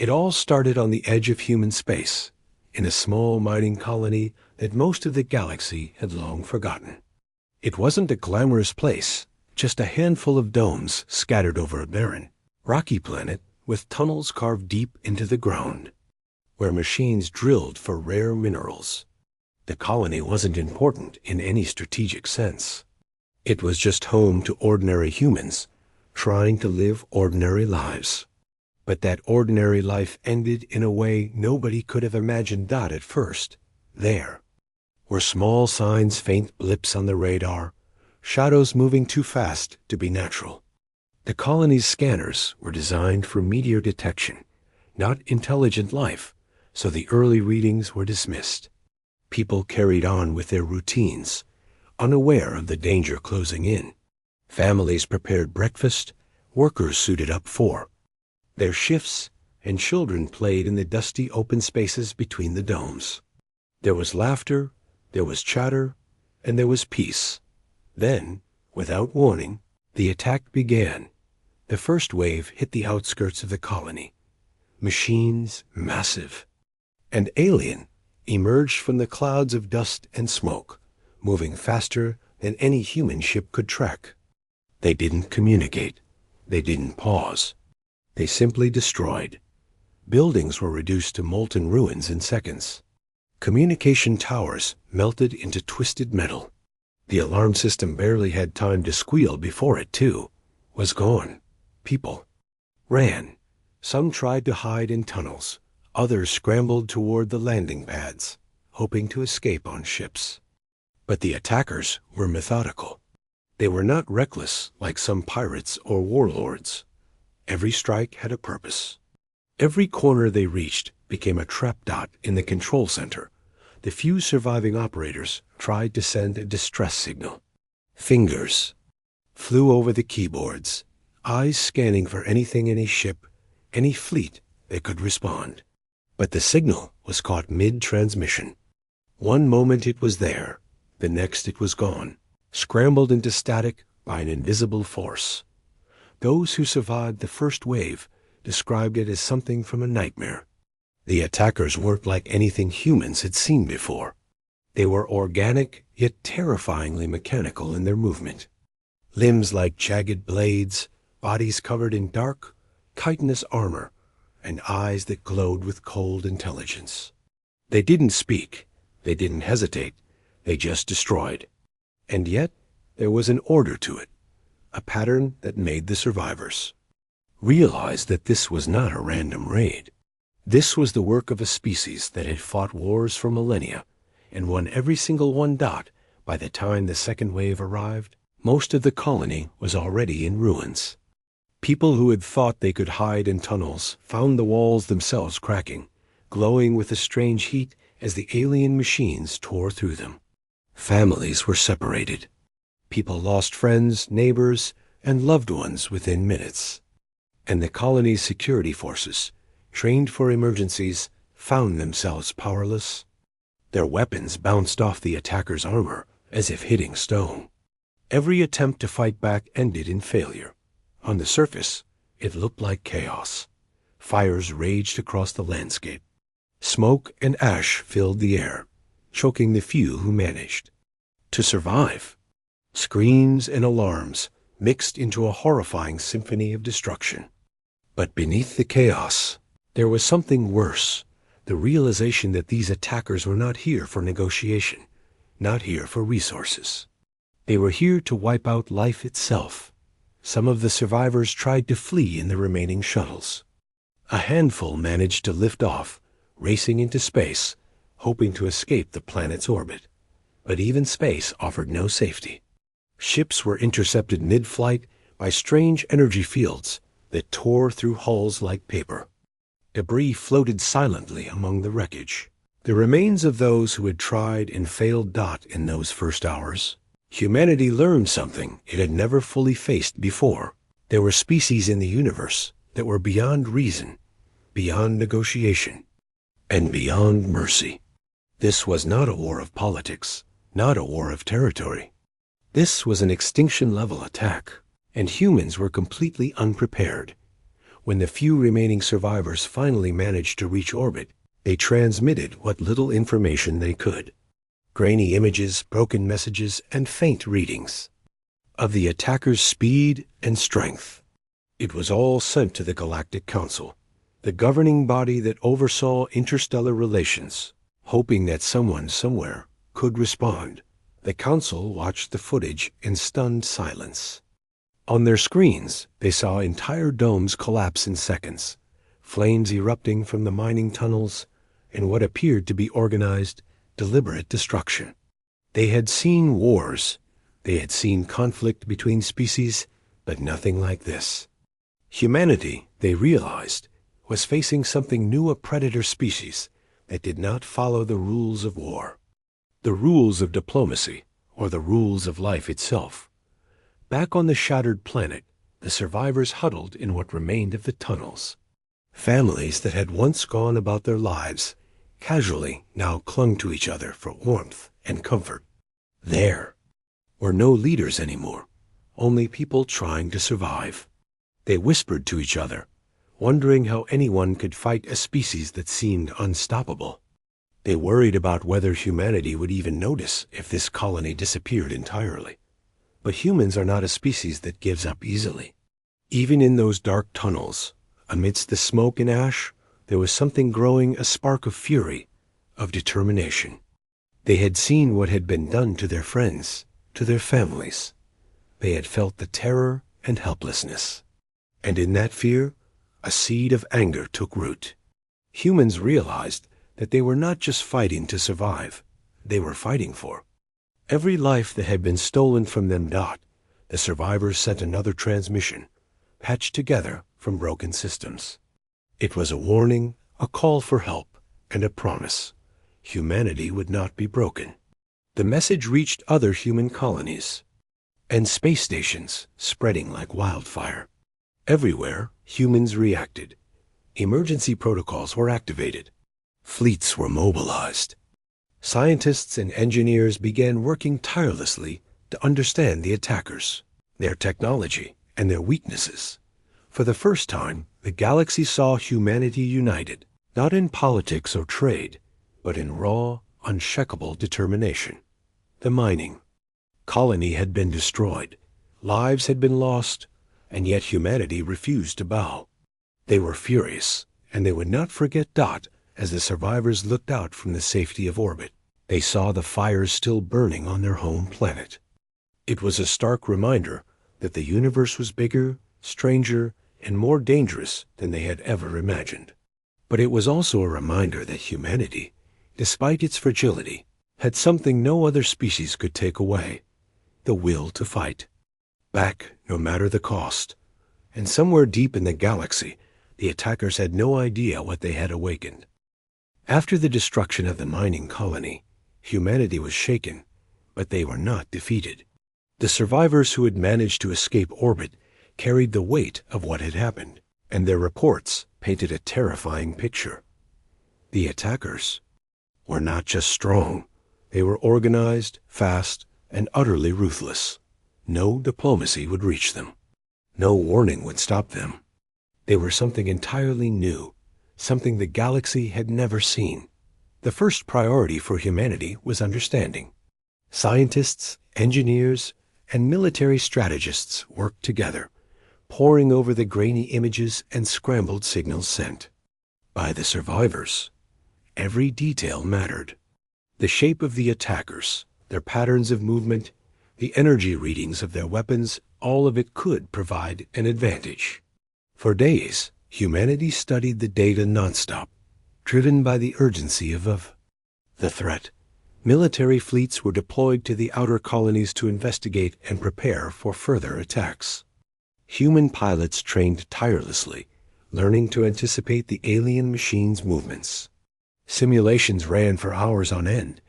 It all started on the edge of human space, in a small mining colony that most of the galaxy had long forgotten. It wasn't a glamorous place, just a handful of domes scattered over a barren, rocky planet with tunnels carved deep into the ground, where machines drilled for rare minerals. The colony wasn't important in any strategic sense. It was just home to ordinary humans trying to live ordinary lives. But that ordinary life ended in a way nobody could have imagined that at first. There were small signs, faint blips on the radar, shadows moving too fast to be natural. The colony's scanners were designed for meteor detection, not intelligent life, so the early readings were dismissed. People carried on with their routines, unaware of the danger closing in. Families prepared breakfast, workers suited up for their shifts, and children played in the dusty open spaces between the domes. There was laughter, there was chatter, and there was peace. Then, without warning, the attack began. The first wave hit the outskirts of the colony. Machines, massive and alien, emerged from the clouds of dust and smoke, moving faster than any human ship could track. They didn't communicate. They didn't pause. They simply destroyed. Buildings were reduced to molten ruins in seconds. Communication towers melted into twisted metal. The alarm system barely had time to squeal before it, too, was gone. People ran. Some tried to hide in tunnels. Others scrambled toward the landing pads, hoping to escape on ships. But the attackers were methodical. They were not reckless like some pirates or warlords. Every strike had a purpose. Every corner they reached became a trap dot in the control center. The few surviving operators tried to send a distress signal. Fingers flew over the keyboards, eyes scanning for anything in a ship, any fleet that could respond. But the signal was caught mid-transmission. One moment it was there, the next it was gone, scrambled into static by an invisible force. Those who survived the first wave described it as something from a nightmare. The attackers weren't like anything humans had seen before. They were organic, yet terrifyingly mechanical in their movement. Limbs like jagged blades, bodies covered in dark, chitinous armor, and eyes that glowed with cold intelligence. They didn't speak. They didn't hesitate. They just destroyed. And yet, there was an order to it, a pattern that made the survivors realize that this was not a random raid. This was the work of a species that had fought wars for millennia and won every single one. By the time the second wave arrived, most of the colony was already in ruins. People who had thought they could hide in tunnels found the walls themselves cracking, glowing with a strange heat as the alien machines tore through them. Families were separated. People lost friends, neighbors, and loved ones within minutes. And the colony's security forces, trained for emergencies, found themselves powerless. Their weapons bounced off the attackers' armor as if hitting stone. Every attempt to fight back ended in failure. On the surface, it looked like chaos. Fires raged across the landscape. Smoke and ash filled the air, choking the few who managed to survive. Screams and alarms mixed into a horrifying symphony of destruction. But beneath the chaos, there was something worse, the realization that these attackers were not here for negotiation, not here for resources. They were here to wipe out life itself. Some of the survivors tried to flee in the remaining shuttles. A handful managed to lift off, racing into space, hoping to escape the planet's orbit. But even space offered no safety. Ships were intercepted mid-flight by strange energy fields that tore through hulls like paper. Debris floated silently among the wreckage. The remains of those who had tried and failed in those first hours. Humanity learned something it had never fully faced before. There were species in the universe that were beyond reason, beyond negotiation, and beyond mercy. This was not a war of politics, not a war of territory. This was an extinction-level attack, and humans were completely unprepared. When the few remaining survivors finally managed to reach orbit, they transmitted what little information they could. Grainy images, broken messages, and faint readings of the attackers' speed and strength. It was all sent to the Galactic Council, the governing body that oversaw interstellar relations, hoping that someone somewhere could respond. The Council watched the footage in stunned silence. On their screens, they saw entire domes collapse in seconds, flames erupting from the mining tunnels, and what appeared to be organized, deliberate destruction. They had seen wars. They had seen conflict between species, but nothing like this. Humanity, they realized, was facing something new, a predator species that did not follow the rules of war, the rules of diplomacy, or the rules of life itself. Back on the shattered planet, the survivors huddled in what remained of the tunnels. Families that had once gone about their lives casually now clung to each other for warmth and comfort. There were no leaders anymore, only people trying to survive. They whispered to each other, wondering how anyone could fight a species that seemed unstoppable. They worried about whether humanity would even notice if this colony disappeared entirely. But humans are not a species that gives up easily. Even in those dark tunnels, amidst the smoke and ash, there was something growing, a spark of fury, of determination. They had seen what had been done to their friends, to their families. They had felt the terror and helplessness. And in that fear, a seed of anger took root. Humans realized that they were not just fighting to survive, they were fighting for every life that had been stolen from them. The survivors sent another transmission, patched together from broken systems. It was a warning, a call for help, and a promise. Humanity would not be broken. The message reached other human colonies and space stations, spreading like wildfire. Everywhere, humans reacted. Emergency protocols were activated. Fleets were mobilized. Scientists and engineers began working tirelessly to understand the attackers, their technology, and their weaknesses. For the first time, the galaxy saw humanity united, not in politics or trade, but in raw, unshakable determination. The mining colony had been destroyed, lives had been lost, and yet humanity refused to bow. They were furious, and they would not forget. As the survivors looked out from the safety of orbit, they saw the fires still burning on their home planet. It was a stark reminder that the universe was bigger, stranger, and more dangerous than they had ever imagined. But it was also a reminder that humanity, despite its fragility, had something no other species could take away: the will to fight back no matter the cost. And somewhere deep in the galaxy, the attackers had no idea what they had awakened. After the destruction of the mining colony, humanity was shaken, but they were not defeated. The survivors who had managed to escape orbit carried the weight of what had happened, and their reports painted a terrifying picture. The attackers were not just strong, they were organized, fast, and utterly ruthless. No diplomacy would reach them. No warning would stop them. They were something entirely new, something the galaxy had never seen. The first priority for humanity was understanding. Scientists, engineers, and military strategists worked together, poring over the grainy images and scrambled signals sent by the survivors. Every detail mattered. The shape of the attackers, their patterns of movement, the energy readings of their weapons, all of it could provide an advantage. For days, humanity studied the data nonstop, driven by the urgency of the threat. Military fleets were deployed to the outer colonies to investigate and prepare for further attacks. Human pilots trained tirelessly, learning to anticipate the alien machines' movements. Simulations ran for hours on end,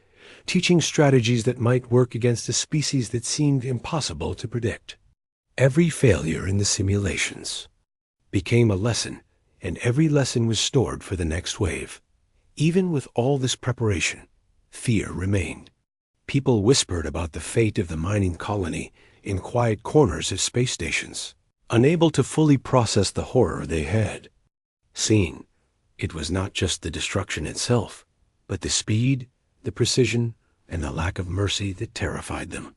teaching strategies that might work against a species that seemed impossible to predict. Every failure in the simulations became a lesson, and every lesson was stored for the next wave. Even with all this preparation, fear remained. People whispered about the fate of the mining colony in quiet corners of space stations. unable to fully process the horror they had seen. It was not just the destruction itself, but the speed, the precision, and the lack of mercy that terrified them.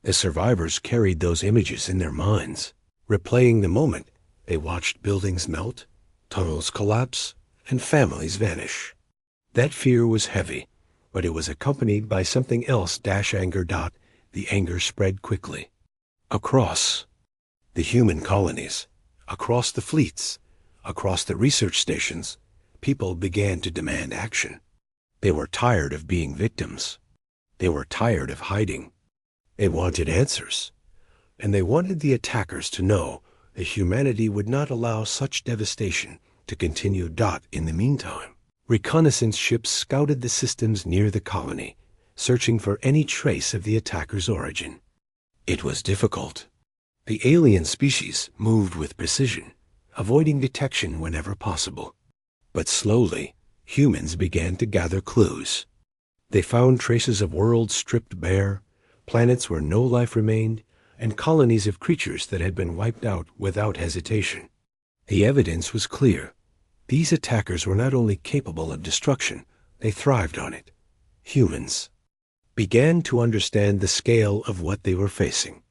The survivors carried those images in their minds, replaying the moment they watched buildings melt, tunnels collapse, and families vanish. That fear was heavy, but it was accompanied by something else. Anger. The anger spread quickly. Across the human colonies, across the fleets, across the research stations, people began to demand action. They were tired of being victims. They were tired of hiding. They wanted answers, and they wanted the attackers to know that humanity would not allow such devastation to continue. In the meantime, reconnaissance ships scouted the systems near the colony, searching for any trace of the attackers' origin. It was difficult. The alien species moved with precision, avoiding detection whenever possible. But slowly, humans began to gather clues. They found traces of worlds stripped bare, planets where no life remained, and colonies of creatures that had been wiped out without hesitation. The evidence was clear. These attackers were not only capable of destruction, they thrived on it. Humans began to understand the scale of what they were facing.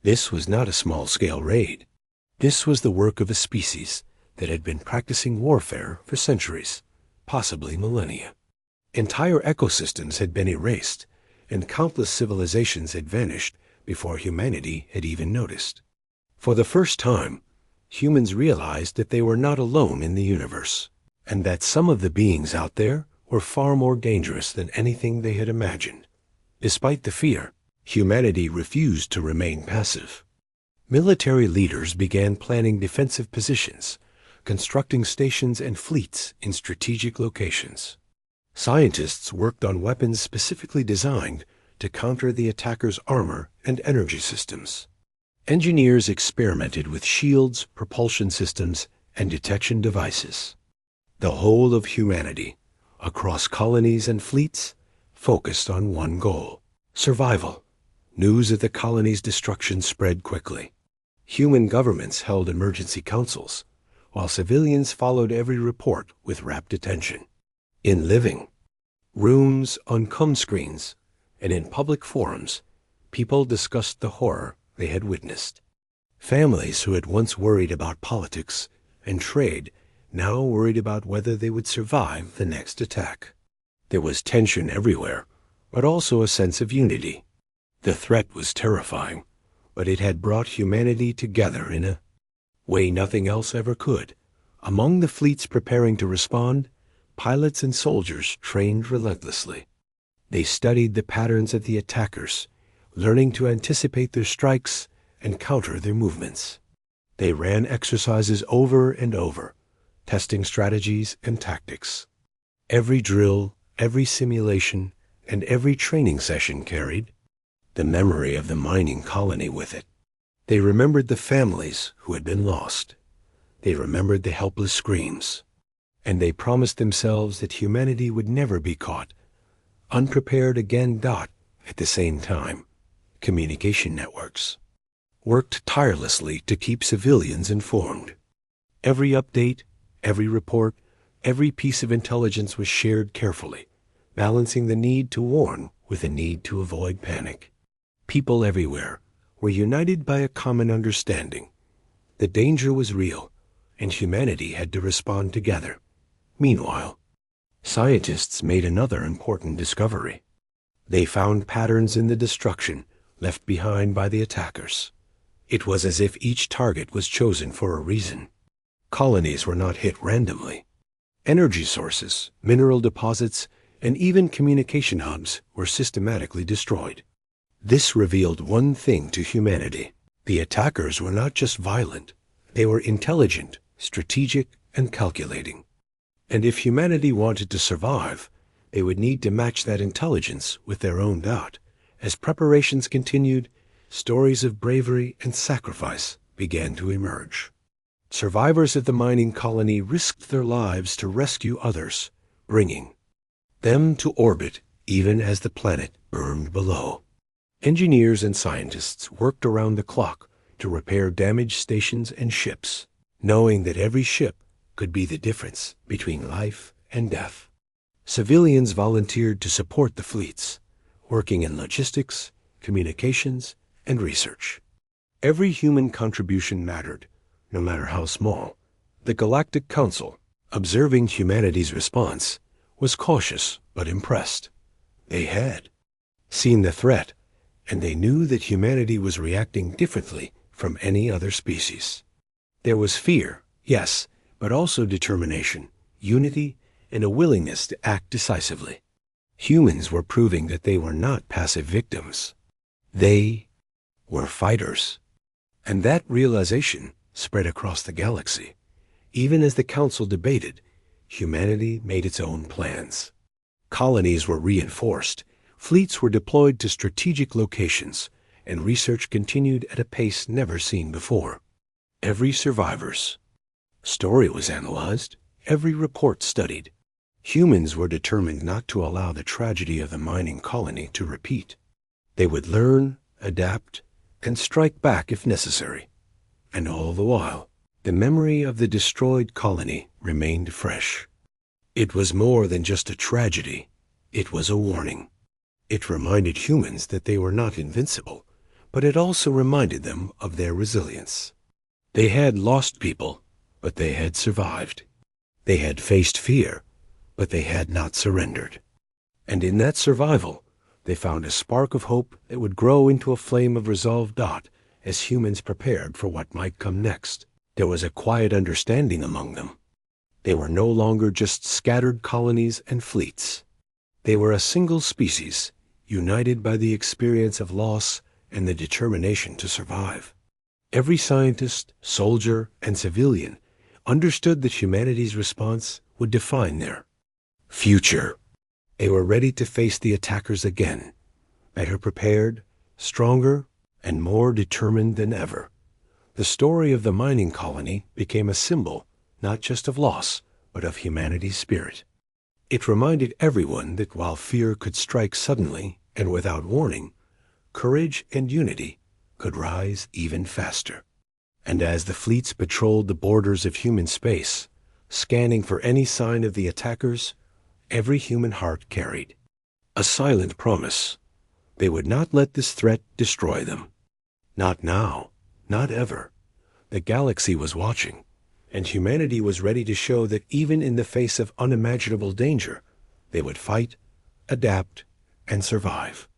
This was not a small-scale raid. This was the work of a species that had been practicing warfare for centuries, possibly millennia. Entire ecosystems had been erased, and countless civilizations had vanished before humanity had even noticed. For the first time, humans realized that they were not alone in the universe, and that some of the beings out there were far more dangerous than anything they had imagined. Despite the fear, humanity refused to remain passive. Military leaders began planning defensive positions, constructing stations and fleets in strategic locations. Scientists worked on weapons specifically designed to counter the attackers' armor and energy systems. Engineers experimented with shields, propulsion systems, and detection devices. The whole of humanity, across colonies and fleets, focused on one goal: survival. News of the colony's destruction spread quickly. Human governments held emergency councils, while civilians followed every report with rapt attention. In living rooms, on screens, and in public forums, people discussed the horror they had witnessed. Families who had once worried about politics and trade now worried about whether they would survive the next attack. There was tension everywhere, but also a sense of unity. The threat was terrifying, but it had brought humanity together in a way nothing else ever could. Among the fleets preparing to respond, pilots and soldiers trained relentlessly. They studied the patterns of the attackers, learning to anticipate their strikes and counter their movements. They ran exercises over and over, testing strategies and tactics. Every drill, every simulation, and every training session carried the memory of the mining colony with it. They remembered the families who had been lost. They remembered the helpless screams. And they promised themselves that humanity would never be caught unprepared again. At the same time, communication networks worked tirelessly to keep civilians informed. Every update, every report, every piece of intelligence was shared carefully, balancing the need to warn with the need to avoid panic. People everywhere were united by a common understanding. The danger was real, and humanity had to respond together. Meanwhile, scientists made another important discovery. They found patterns in the destruction left behind by the attackers. It was as if each target was chosen for a reason. Colonies were not hit randomly. Energy sources, mineral deposits, and even communication hubs were systematically destroyed. This revealed one thing to humanity. The attackers were not just violent. They were intelligent, strategic, and calculating. And if humanity wanted to survive, they would need to match that intelligence with their own. As preparations continued, stories of bravery and sacrifice began to emerge. Survivors of the mining colony risked their lives to rescue others, bringing them to orbit even as the planet burned below. Engineers and scientists worked around the clock to repair damaged stations and ships, knowing that every ship could be the difference between life and death. Civilians volunteered to support the fleets, working in logistics, communications, and research. Every human contribution mattered, no matter how small. The Galactic Council, observing humanity's response, was cautious but impressed. They had seen the threat, and they knew that humanity was reacting differently from any other species. There was fear, yes, but also determination, unity, and a willingness to act decisively. Humans were proving that they were not passive victims. They were fighters. And that realization spread across the galaxy. Even as the Council debated, humanity made its own plans. Colonies were reinforced, fleets were deployed to strategic locations, and research continued at a pace never seen before. Every survivor's story was analyzed, every report studied. Humans were determined not to allow the tragedy of the mining colony to repeat. They would learn, adapt, and strike back if necessary. And all the while, the memory of the destroyed colony remained fresh. It was more than just a tragedy. It was a warning. It reminded humans that they were not invincible, but it also reminded them of their resilience. They had lost people, but they had survived. They had faced fear, but they had not surrendered. And in that survival, they found a spark of hope that would grow into a flame of resolve. As humans prepared for what might come next, there was a quiet understanding among them. They were no longer just scattered colonies and fleets. They were a single species, united by the experience of loss and the determination to survive. Every scientist, soldier, and civilian understood that humanity's response would define their future. They were ready to face the attackers again, better prepared, stronger, and more determined than ever. The story of the mining colony became a symbol not just of loss, but of humanity's spirit. It reminded everyone that while fear could strike suddenly and without warning, courage and unity could rise even faster. And as the fleets patrolled the borders of human space, scanning for any sign of the attackers, every human heart carried a silent promise. They would not let this threat destroy them. Not now, not ever. The galaxy was watching, and humanity was ready to show that even in the face of unimaginable danger, they would fight, adapt, and survive.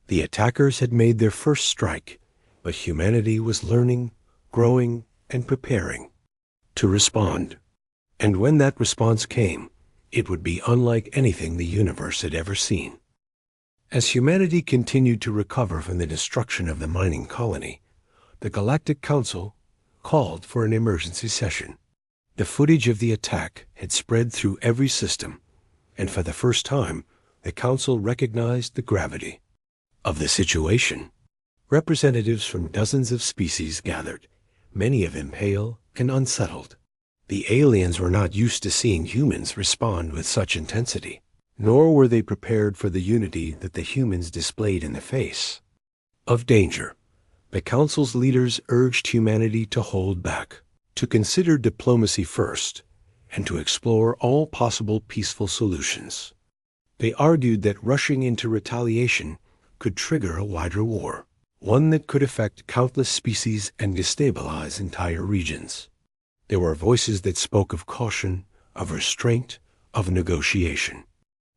The attackers had made their first strike, but humanity was learning, growing, and preparing to respond. And when that response came, it would be unlike anything the universe had ever seen. As humanity continued to recover from the destruction of the mining colony, the Galactic Council called for an emergency session. The footage of the attack had spread through every system, and for the first time, the Council recognized the gravity of the situation. Representatives from dozens of species gathered, many of them pale and unsettled. The aliens were not used to seeing humans respond with such intensity, nor were they prepared for the unity that the humans displayed in the face of danger. The Council's leaders urged humanity to hold back, to consider diplomacy first, and to explore all possible peaceful solutions. They argued that rushing into retaliation could trigger a wider war, one that could affect countless species and destabilize entire regions. There were voices that spoke of caution, of restraint, of negotiation.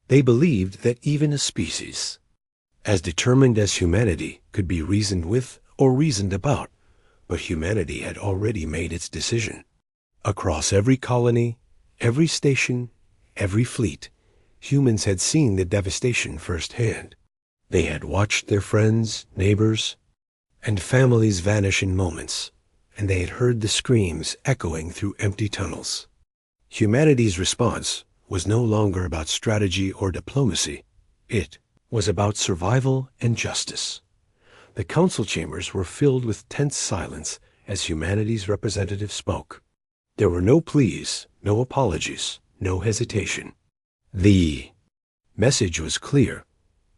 They believed that even a species as determined as humanity could be reasoned with or reasoned about, but humanity had already made its decision. Across every colony, every station, every fleet, humans had seen the devastation firsthand. They had watched their friends, neighbors, and families vanish in moments, and they had heard the screams echoing through empty tunnels. Humanity's response was no longer about strategy or diplomacy. It was about survival and justice. The council chambers were filled with tense silence as humanity's representatives spoke. There were no pleas, no apologies, no hesitation. The message was clear.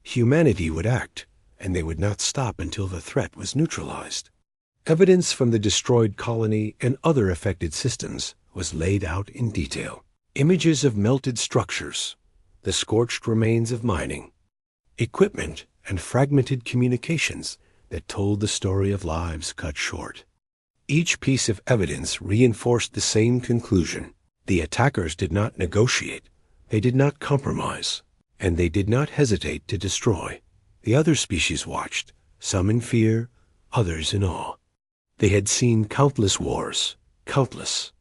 Humanity would act, and they would not stop until the threat was neutralized. Evidence from the destroyed colony and other affected systems was laid out in detail. Images of melted structures, the scorched remains of mining, equipment and fragmented communications that told the story of lives cut short. Each piece of evidence reinforced the same conclusion. The attackers did not negotiate, they did not compromise, and they did not hesitate to destroy. The other species watched, some in fear, others in awe. They had seen countless wars, countless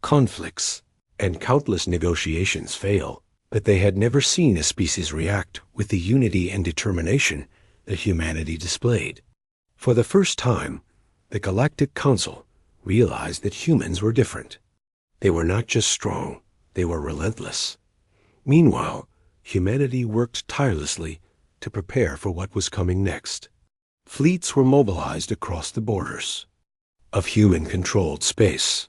conflicts, and countless negotiations fail, but they had never seen a species react with the unity and determination that humanity displayed. For the first time, the Galactic Council realized that humans were different. They were not just strong, they were relentless. Meanwhile, humanity worked tirelessly to prepare for what was coming next. Fleets were mobilized across the borders of human-controlled space.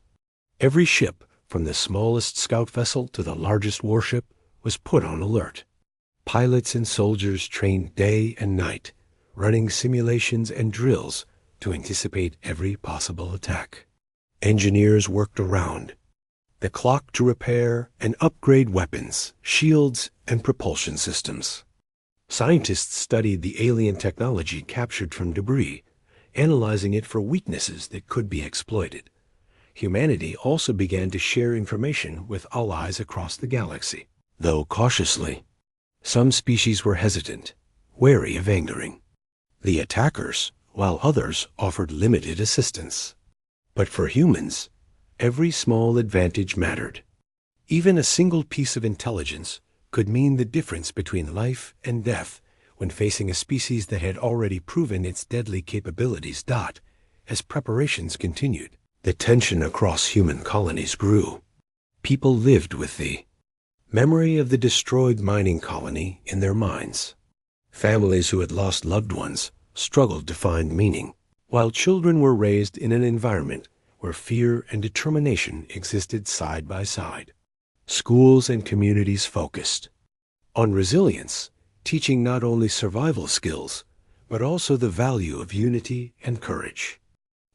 Every ship, from the smallest scout vessel to the largest warship, was put on alert. Pilots and soldiers trained day and night, running simulations and drills to anticipate every possible attack. Engineers worked around the clock to repair and upgrade weapons, shields, and propulsion systems. Scientists studied the alien technology captured from debris, analyzing it for weaknesses that could be exploited. Humanity also began to share information with allies across the galaxy, though cautiously. Some species were hesitant, wary of angering the attackers, while others offered limited assistance. But for humans, every small advantage mattered. Even a single piece of intelligence could mean the difference between life and death when facing a species that had already proven its deadly capabilities. As preparations continued, the tension across human colonies grew. People lived with the memory of the destroyed mining colony in their minds. Families who had lost loved ones struggled to find meaning, while children were raised in an environment where fear and determination existed side by side. Schools and communities focused on resilience, teaching not only survival skills, but also the value of unity and courage.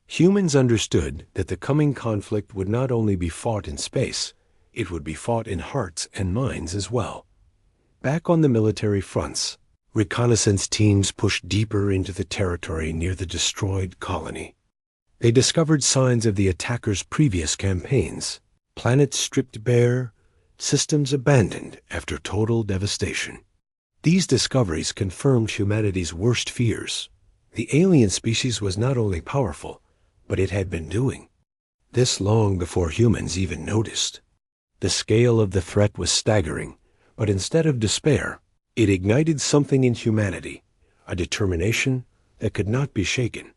Humans understood that the coming conflict would not only be fought in space, it would be fought in hearts and minds as well. Back on the military fronts, reconnaissance teams pushed deeper into the territory near the destroyed colony. They discovered signs of the attackers' previous campaigns, planets stripped bare, systems abandoned after total devastation. These discoveries confirmed humanity's worst fears. The alien species was not only powerful, but it had been doing this long before humans even noticed. The scale of the threat was staggering, but instead of despair, it ignited something in humanity, a determination that could not be shaken.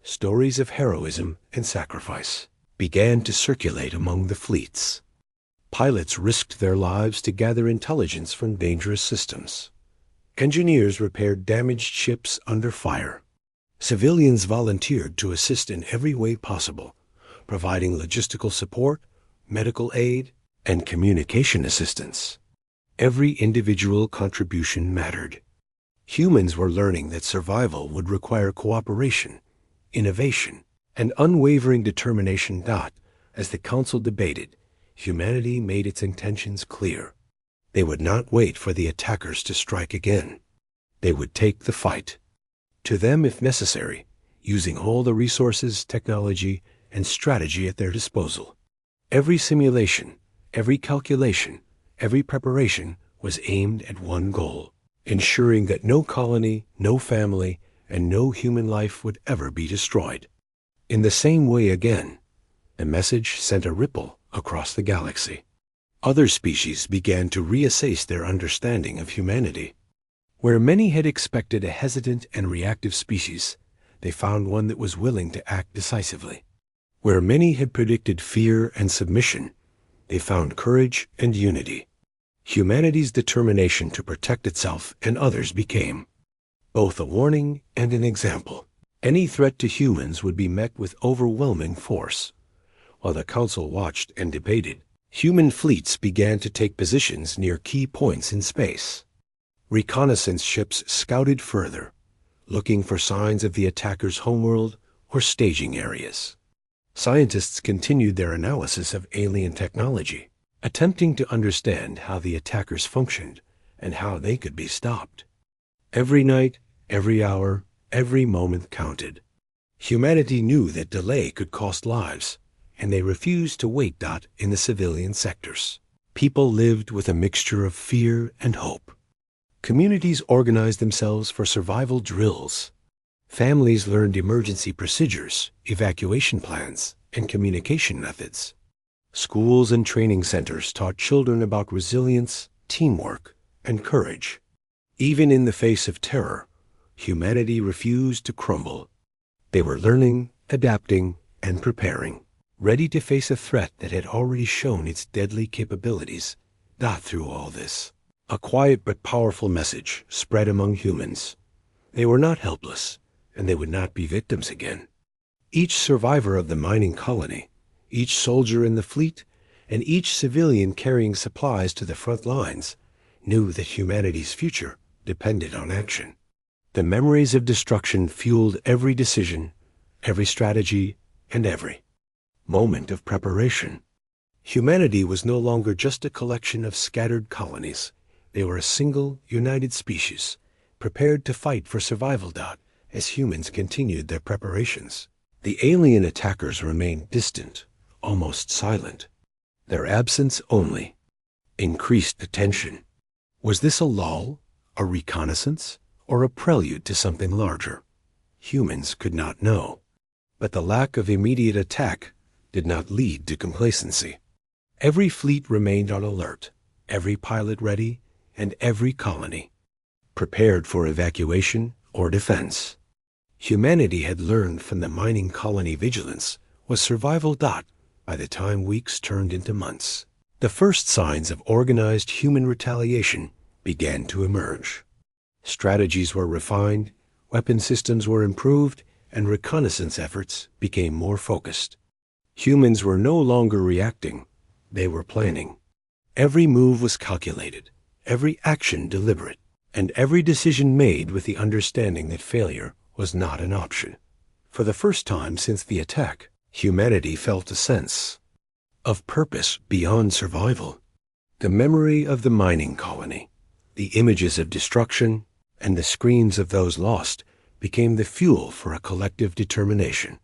Stories of heroism and sacrifice began to circulate among the fleets. Pilots risked their lives to gather intelligence from dangerous systems. Engineers repaired damaged ships under fire. Civilians volunteered to assist in every way possible, providing logistical support, medical aid, and communication assistance. Every individual contribution mattered. Humans were learning that survival would require cooperation, innovation, and unwavering determination. As the Council debated, humanity made its intentions clear. They would not wait for the attackers to strike again. They would take the fight to them if necessary, using all the resources, technology, and strategy at their disposal. Every simulation, every calculation, every preparation was aimed at one goal: ensuring that no colony, no family, and no human life would ever be destroyed. In the same way again, the message sent a ripple across the galaxy. Other species began to reassess their understanding of humanity. Where many had expected a hesitant and reactive species, they found one that was willing to act decisively. Where many had predicted fear and submission, they found courage and unity. Humanity's determination to protect itself and others became both a warning and an example. Any threat to humans would be met with overwhelming force. While the Council watched and debated, human fleets began to take positions near key points in space. Reconnaissance ships scouted further, looking for signs of the attackers' homeworld or staging areas. Scientists continued their analysis of alien technology, attempting to understand how the attackers functioned and how they could be stopped. Every night, every hour, every moment counted. Humanity knew that delay could cost lives, and they refused to wait. In the civilian sectors, people lived with a mixture of fear and hope. Communities organized themselves for survival drills. Families learned emergency procedures, evacuation plans, and communication methods. Schools and training centers taught children about resilience, teamwork, and courage. Even in the face of terror, humanity refused to crumble. They were learning, adapting, and preparing, ready to face a threat that had already shown its deadly capabilities. Through all this, a quiet but powerful message spread among humans. They were not helpless, and they would not be victims again. Each survivor of the mining colony, each soldier in the fleet, and each civilian carrying supplies to the front lines knew that humanity's future depended on action. The memories of destruction fueled every decision, every strategy, and every moment of preparation. Humanity was no longer just a collection of scattered colonies. They were a single, united species, prepared to fight for survival. As humans continued their preparations, the alien attackers remained distant, almost silent. Their absence only increased the tension. Was this a lull, a reconnaissance, or a prelude to something larger? Humans could not know. But the lack of immediate attack did not lead to complacency. Every fleet remained on alert, every pilot ready, and every colony prepared for evacuation or defense. Humanity had learned from the mining colony vigilance was survival. By the time weeks turned into months, the first signs of organized human retaliation began to emerge. Strategies were refined, weapon systems were improved, and reconnaissance efforts became more focused. Humans were no longer reacting, they were planning. Every move was calculated, every action deliberate, and every decision made with the understanding that failure was not an option. For the first time since the attack, humanity felt a sense of purpose beyond survival. The memory of the mining colony, the images of destruction, and the screams of those lost became the fuel for a collective determination.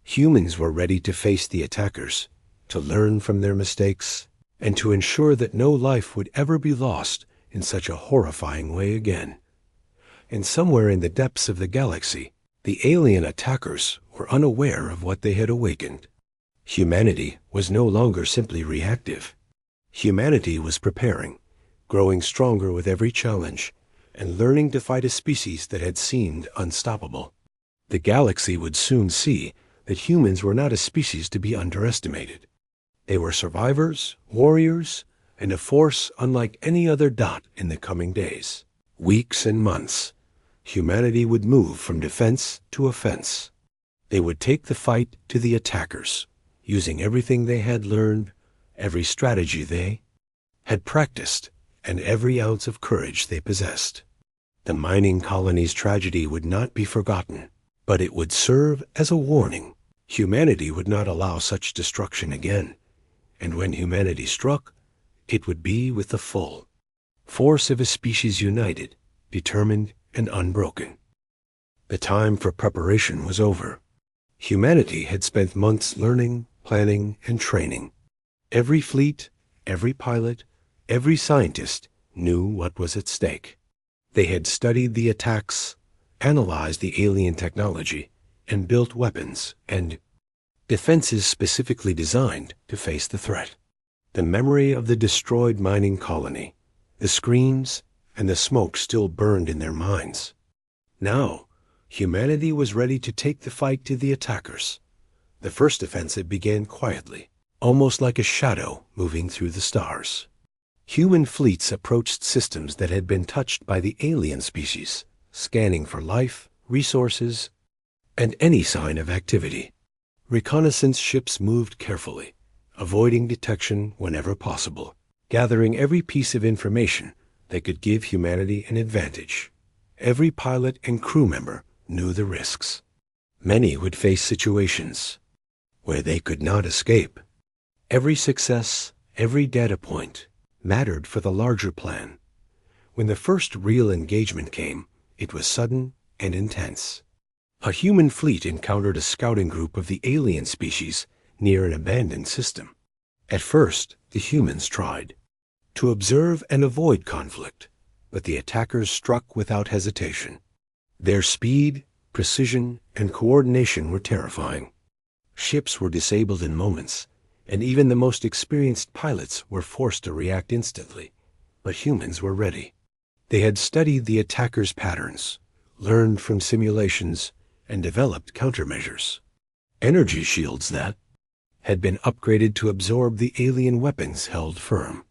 Humans were ready to face the attackers, to learn from their mistakes, and to ensure that no life would ever be lost in such a horrifying way again. And somewhere in the depths of the galaxy, the alien attackers were unaware of what they had awakened. Humanity was no longer simply reactive. Humanity was preparing, growing stronger with every challenge, and learning to fight a species that had seemed unstoppable. The galaxy would soon see that humans were not a species to be underestimated. They were survivors, warriors, and a force unlike any other. In the coming days, weeks, and months, humanity would move from defense to offense. They would take the fight to the attackers, using everything they had learned, every strategy they had practiced, and every ounce of courage they possessed. The mining colony's tragedy would not be forgotten, but it would serve as a warning. Humanity would not allow such destruction again, and when humanity struck, it would be with the full force of a species united, determined, and unbroken. The time for preparation was over. Humanity had spent months learning, planning, and training. Every fleet, every pilot, every scientist knew what was at stake. They had studied the attacks, analyzed the alien technology, and built weapons and defenses specifically designed to face the threat. The memory of the destroyed mining colony, the screams, and the smoke still burned in their minds. Now, humanity was ready to take the fight to the attackers. The first offensive began quietly, almost like a shadow moving through the stars. Human fleets approached systems that had been touched by the alien species, scanning for life, resources, and any sign of activity. Reconnaissance ships moved carefully, avoiding detection whenever possible, gathering every piece of information that could give humanity an advantage. Every pilot and crew member knew the risks. Many would face situations where they could not escape. Every success, every data point, mattered for the larger plan. When the first real engagement came, it was sudden and intense. A human fleet encountered a scouting group of the alien species near an abandoned system. At first, the humans tried to observe and avoid conflict, but the attackers struck without hesitation. Their speed, precision, and coordination were terrifying. Ships were disabled in moments, and even the most experienced pilots were forced to react instantly. But humans were ready. They had studied the attackers' patterns, learned from simulations, and developed countermeasures. Energy shields that had been upgraded to absorb the alien weapons held firm.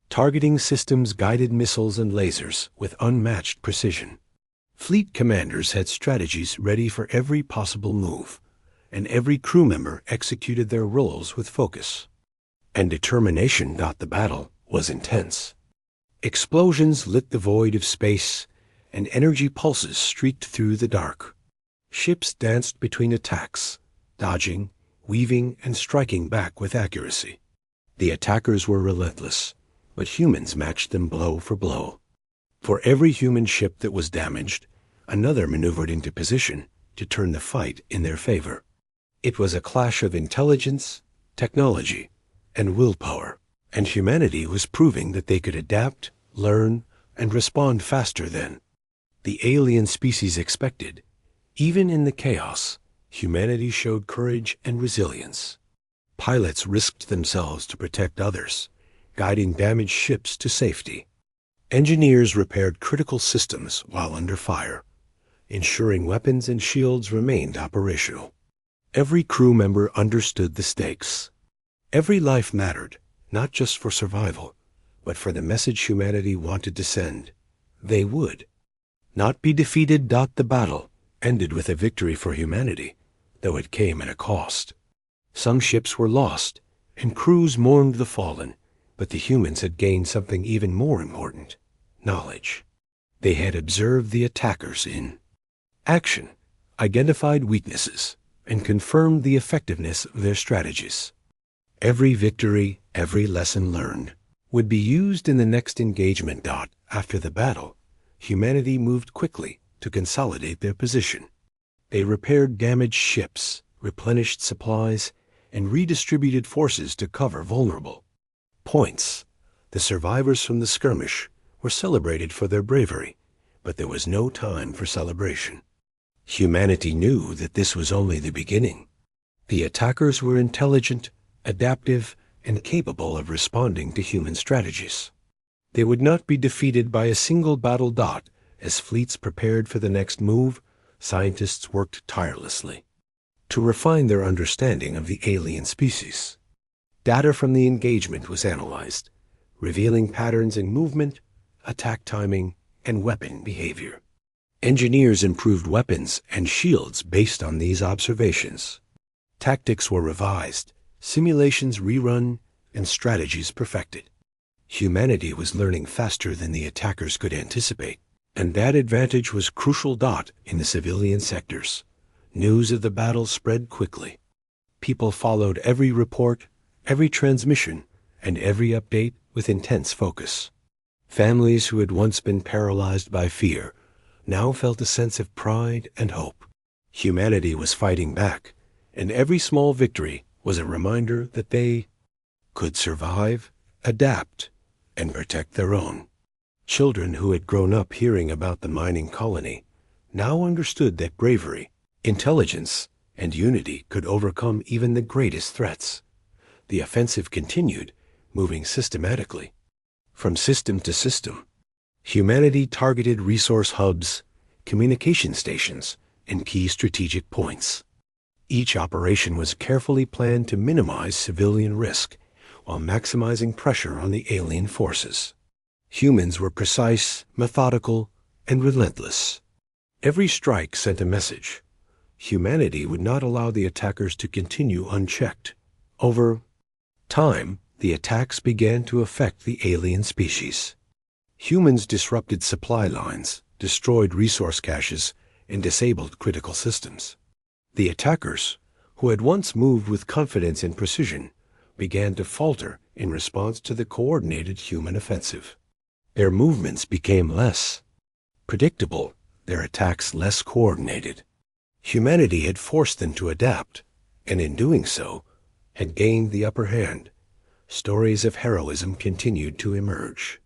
Targeting systems guided missiles and lasers with unmatched precision. Fleet commanders had strategies ready for every possible move, and every crew member executed their roles with focus and determination. The battle was intense. Explosions lit the void of space, and energy pulses streaked through the dark. Ships danced between attacks, dodging, weaving, and striking back with accuracy. The attackers were relentless, but humans matched them blow for blow. For every human ship that was damaged, another maneuvered into position to turn the fight in their favor. It was a clash of intelligence, technology, and willpower, and humanity was proving that they could adapt, learn, and respond faster than the alien species expected. Even in the chaos, humanity showed courage and resilience. Pilots risked themselves to protect others, guiding damaged ships to safety. Engineers repaired critical systems while under fire, ensuring weapons and shields remained operational. Every crew member understood the stakes. Every life mattered, not just for survival, but for the message humanity wanted to send. They would not be defeated. The battle ended with a victory for humanity, though it came at a cost. Some ships were lost, and crews mourned the fallen, but the humans had gained something even more important: knowledge. They had observed the attackers in action, identified weaknesses, and confirmed the effectiveness of their strategies. Every victory, every lesson learned, would be used in the next engagement. After the battle, humanity moved quickly to consolidate their position. They repaired damaged ships, replenished supplies, and redistributed forces to cover vulnerable points. The survivors from the skirmish were celebrated for their bravery, but there was no time for celebration. Humanity knew that this was only the beginning. The attackers were intelligent, adaptive, and capable of responding to human strategies. They would not be defeated by a single battle. As fleets prepared for the next move, scientists worked tirelessly to refine their understanding of the alien species. Data from the engagement was analyzed, revealing patterns in movement, attack timing, and weapon behavior. Engineers improved weapons and shields based on these observations. Tactics were revised, simulations rerun, and strategies perfected. Humanity was learning faster than the attackers could anticipate, and that advantage was crucial. In the civilian sectors, news of the battle spread quickly. People followed every report, every transmission, and every update with intense focus. Families who had once been paralyzed by fear now felt a sense of pride and hope. Humanity was fighting back, and every small victory was a reminder that they could survive, adapt, and protect their own. Children who had grown up hearing about the mining colony now understood that bravery, intelligence, and unity could overcome even the greatest threats. The offensive continued, moving systematically from system to system. Humanity targeted resource hubs, communication stations, and key strategic points. Each operation was carefully planned to minimize civilian risk while maximizing pressure on the alien forces. Humans were precise, methodical, and relentless. Every strike sent a message. Humanity would not allow the attackers to continue unchecked. Over time, the attacks began to affect the alien species. Humans disrupted supply lines, destroyed resource caches, and disabled critical systems. The attackers, who had once moved with confidence and precision, began to falter in response to the coordinated human offensive. Their movements became less predictable, their attacks less coordinated. Humanity had forced them to adapt, and in doing so, had gained the upper hand. Stories of heroism continued to emerge.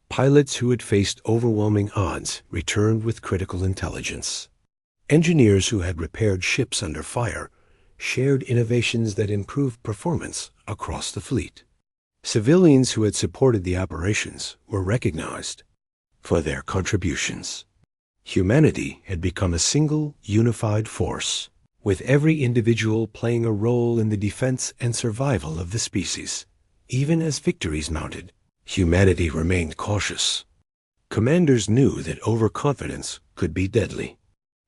Pilots who had faced overwhelming odds returned with critical intelligence. Engineers who had repaired ships under fire shared innovations that improved performance across the fleet. Civilians who had supported the operations were recognized for their contributions. Humanity had become a single, unified force, with every individual playing a role in the defense and survival of the species. Even as victories mounted, humanity remained cautious. Commanders knew that overconfidence could be deadly.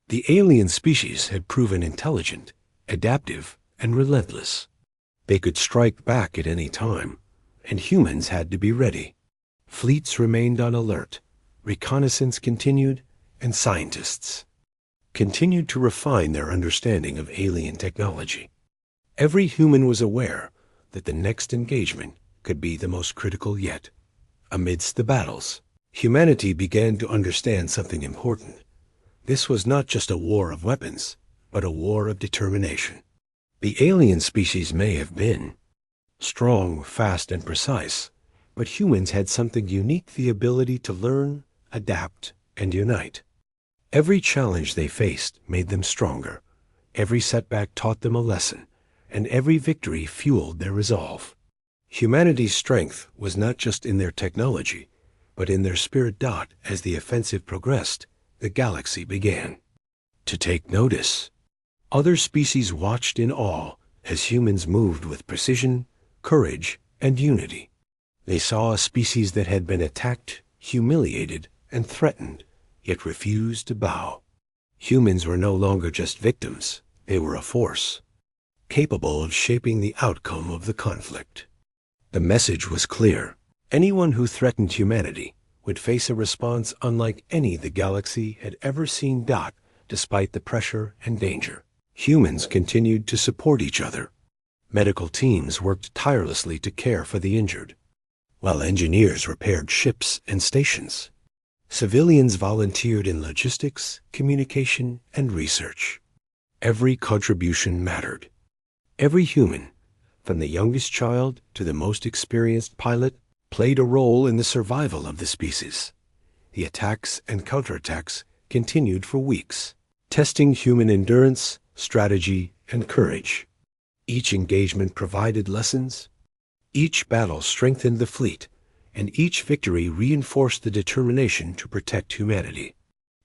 The alien species had proven intelligent, adaptive, and relentless. They could strike back at any time, and humans had to be ready. Fleets remained on alert, reconnaissance continued, and scientists continued to refine their understanding of alien technology. Every human was aware that the next engagement could be the most critical yet. Amidst the battles, humanity began to understand something important. This was not just a war of weapons, but a war of determination. The alien species may have been strong, fast, and precise, but humans had something unique: the ability to learn, adapt, and unite. Every challenge they faced made them stronger. Every setback taught them a lesson, and every victory fueled their resolve. Humanity's strength was not just in their technology, but in their spirit. As the offensive progressed, the galaxy began to take notice. Other species watched in awe as humans moved with precision, courage, and unity. They saw a species that had been attacked, humiliated, and threatened, yet refused to bow. Humans were no longer just victims. They were a force, capable of shaping the outcome of the conflict. The message was clear. Anyone who threatened humanity would face a response unlike any the galaxy had ever seen. Despite the pressure and danger, humans continued to support each other. Medical teams worked tirelessly to care for the injured, while engineers repaired ships and stations. Civilians volunteered in logistics, communication, and research. Every contribution mattered. Every human, from the youngest child to the most experienced pilot, played a role in the survival of the species. The attacks and counterattacks continued for weeks, testing human endurance, strategy, and courage. Each engagement provided lessons. Each battle strengthened the fleet, and each victory reinforced the determination to protect humanity.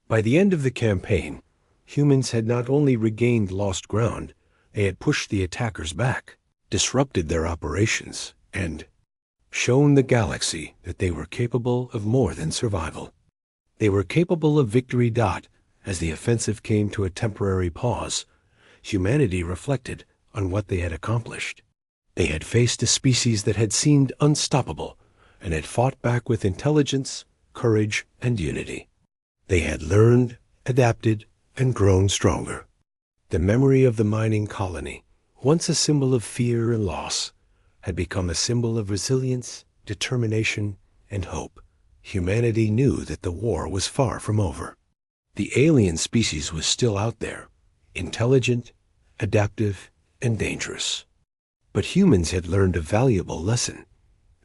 By the end of the campaign, humans had not only regained lost ground, they had pushed the attackers back, disrupted their operations, and shown the galaxy that they were capable of more than survival. They were capable of victory. As the offensive came to a temporary pause, humanity reflected on what they had accomplished. They had faced a species that had seemed unstoppable and had fought back with intelligence, courage, and unity. They had learned, adapted, and grown stronger. The memory of the mining colony, once a symbol of fear and loss, had become a symbol of resilience, determination, and hope. Humanity knew that the war was far from over. The alien species was still out there, intelligent, adaptive, and dangerous. But humans had learned a valuable lesson.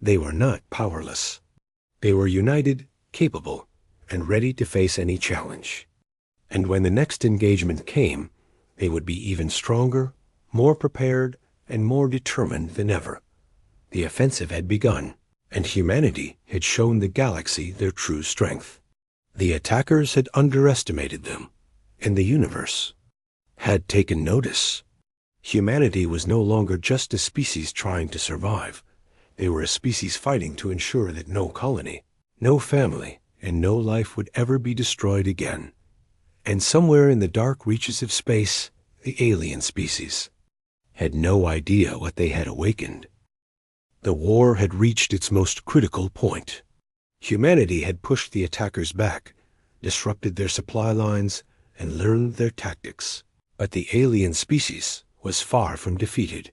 They were not powerless. They were united, capable, and ready to face any challenge. And when the next engagement came, they would be even stronger, more prepared, and more determined than ever. The offensive had begun, and humanity had shown the galaxy their true strength. The attackers had underestimated them, and the universe had taken notice. Humanity was no longer just a species trying to survive. They were a species fighting to ensure that no colony, no family, and no life would ever be destroyed again. And somewhere in the dark reaches of space, the alien species had no idea what they had awakened. The war had reached its most critical point. Humanity had pushed the attackers back, disrupted their supply lines, and learned their tactics. But the alien species was far from defeated.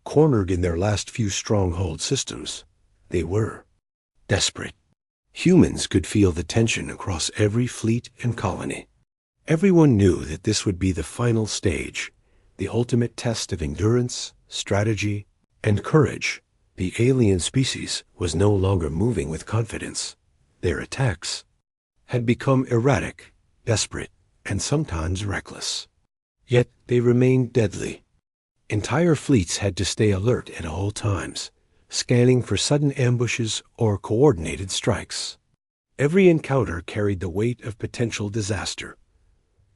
Cornered in their last few stronghold systems, they were desperate. Humans could feel the tension across every fleet and colony. Everyone knew that this would be the final stage, the ultimate test of endurance, strategy, and courage. The alien species was no longer moving with confidence. Their attacks had become erratic, desperate, and sometimes reckless. Yet they remained deadly. Entire fleets had to stay alert at all times, scanning for sudden ambushes or coordinated strikes. Every encounter carried the weight of potential disaster.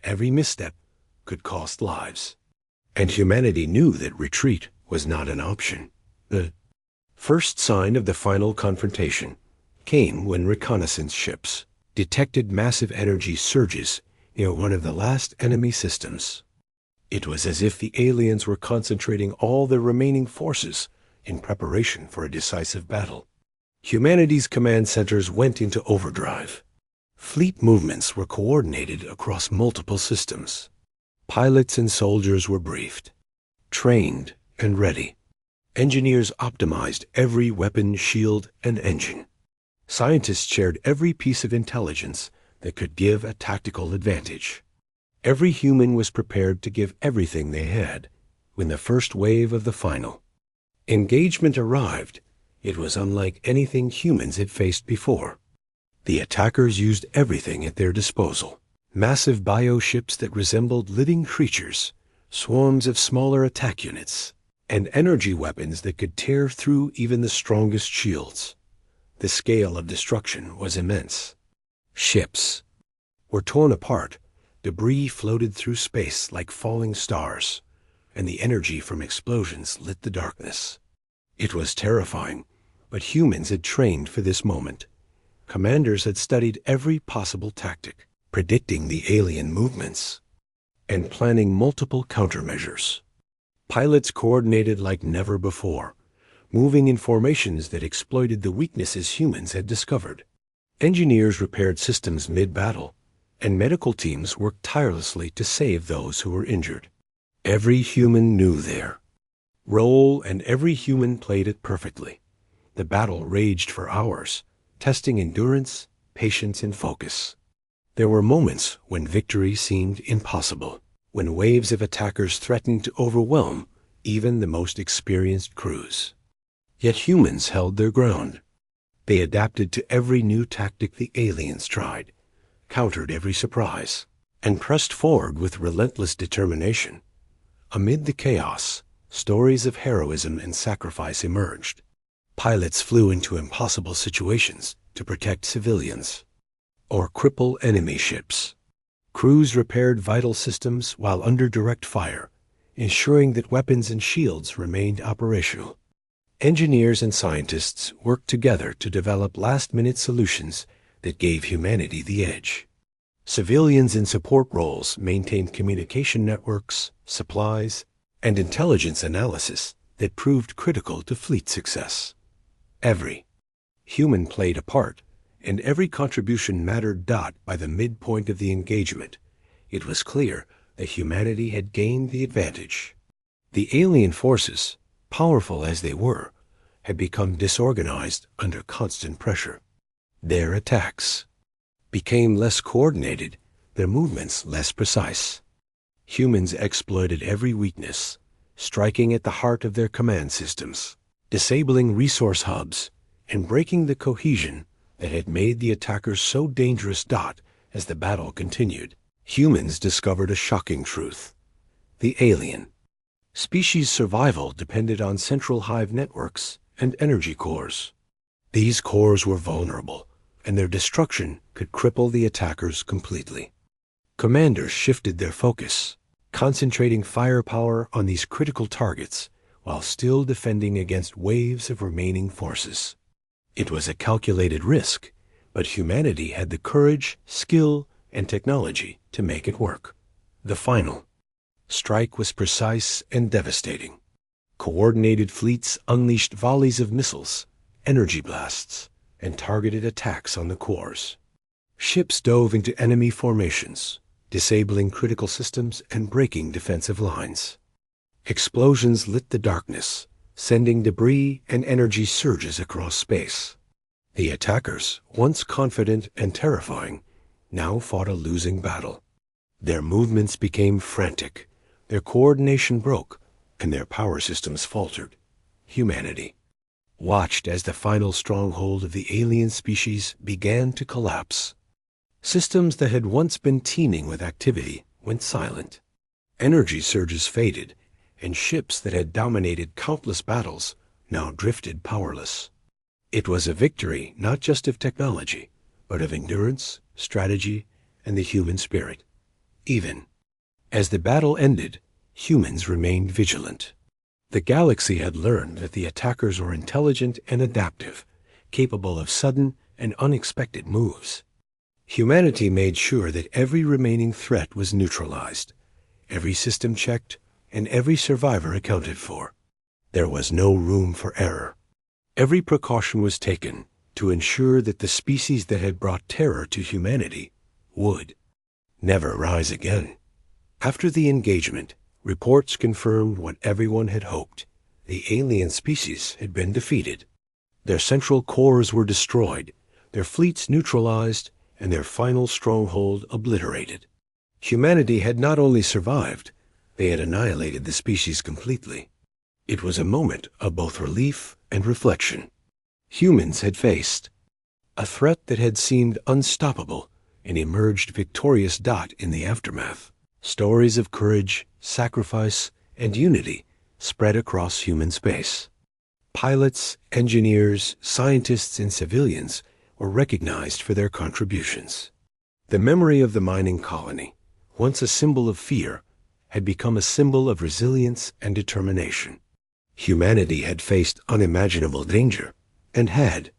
Every misstep could cost lives. And humanity knew that retreat was not an option. The first sign of the final confrontation came when reconnaissance ships detected massive energy surges near one of the last enemy systems. It was as if the aliens were concentrating all their remaining forces in preparation for a decisive battle. Humanity's command centers went into overdrive. Fleet movements were coordinated across multiple systems. Pilots and soldiers were briefed, trained, and ready. Engineers optimized every weapon, shield, and engine. Scientists shared every piece of intelligence that could give a tactical advantage. Every human was prepared to give everything they had when the first wave of the final engagement arrived. It was unlike anything humans had faced before. The attackers used everything at their disposal. Massive bioships that resembled living creatures, swarms of smaller attack units, and energy weapons that could tear through even the strongest shields. The scale of destruction was immense. Ships were torn apart. Debris floated through space like falling stars, and the energy from explosions lit the darkness. It was terrifying, but humans had trained for this moment. Commanders had studied every possible tactic, predicting the alien movements, and planning multiple countermeasures. Pilots coordinated like never before, moving in formations that exploited the weaknesses humans had discovered. Engineers repaired systems mid-battle, and medical teams worked tirelessly to save those who were injured. Every human knew their role, and every human played it perfectly. The battle raged for hours, testing endurance, patience, and focus. There were moments when victory seemed impossible, when waves of attackers threatened to overwhelm even the most experienced crews. Yet humans held their ground. They adapted to every new tactic the aliens tried, countered every surprise, and pressed forward with relentless determination. Amid the chaos, stories of heroism and sacrifice emerged. Pilots flew into impossible situations to protect civilians or cripple enemy ships. Crews repaired vital systems while under direct fire, ensuring that weapons and shields remained operational. Engineers and scientists worked together to develop last-minute solutions that gave humanity the edge. Civilians in support roles maintained communication networks, supplies, and intelligence analysis that proved critical to fleet success. Every human played a part, and every contribution mattered. By the midpoint of the engagement, it was clear that humanity had gained the advantage. The alien forces, powerful as they were, had become disorganized under constant pressure. Their attacks became less coordinated, their movements less precise. Humans exploited every weakness, striking at the heart of their command systems, disabling resource hubs, and breaking the cohesion that had made the attackers so dangerous. As the battle continued, humans discovered a shocking truth. The alien species' survival depended on central hive networks and energy cores. These cores were vulnerable, and their destruction could cripple the attackers completely. Commanders shifted their focus, concentrating firepower on these critical targets while still defending against waves of remaining forces. It was a calculated risk, but humanity had the courage, skill, and technology to make it work. The final strike was precise and devastating. Coordinated fleets unleashed volleys of missiles, energy blasts, and targeted attacks on the cores. Ships dove into enemy formations, disabling critical systems and breaking defensive lines. Explosions lit the darkness, sending debris and energy surges across space. The attackers, once confident and terrifying, now fought a losing battle. Their movements became frantic, their coordination broke, and their power systems faltered. Humanity watched as the final stronghold of the alien species began to collapse. Systems that had once been teeming with activity went silent. Energy surges faded, and ships that had dominated countless battles now drifted powerless. It was a victory not just of technology, but of endurance, strategy, and the human spirit. Even as the battle ended, humans remained vigilant. The galaxy had learned that the attackers were intelligent and adaptive, capable of sudden and unexpected moves. Humanity made sure that every remaining threat was neutralized, every system checked, and every survivor accounted for. There was no room for error. Every precaution was taken to ensure that the species that had brought terror to humanity would never rise again. After the engagement, reports confirmed what everyone had hoped. The alien species had been defeated. Their central cores were destroyed, their fleets neutralized, and their final stronghold obliterated. Humanity had not only survived, they had annihilated the species completely. It was a moment of both relief and reflection. Humans had faced a threat that had seemed unstoppable and emerged victorious. In the aftermath, stories of courage, sacrifice, and unity spread across human space. Pilots, engineers, scientists, and civilians were recognized for their contributions. The memory of the mining colony, once a symbol of fear, had become a symbol of resilience and determination. Humanity had faced unimaginable danger and had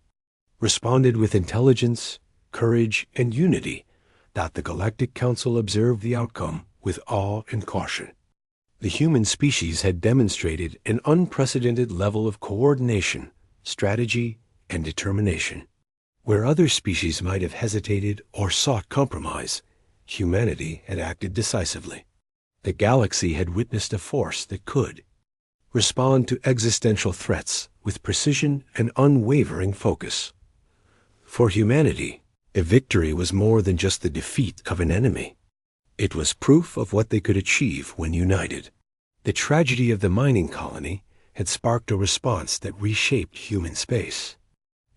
responded with intelligence, courage, and unity. The Galactic Council observed the outcome with awe and caution. The human species had demonstrated an unprecedented level of coordination, strategy, and determination. Where other species might have hesitated or sought compromise, humanity had acted decisively. The galaxy had witnessed a force that could respond to existential threats with precision and unwavering focus. For humanity, a victory was more than just the defeat of an enemy. It was proof of what they could achieve when united. The tragedy of the mining colony had sparked a response that reshaped human space.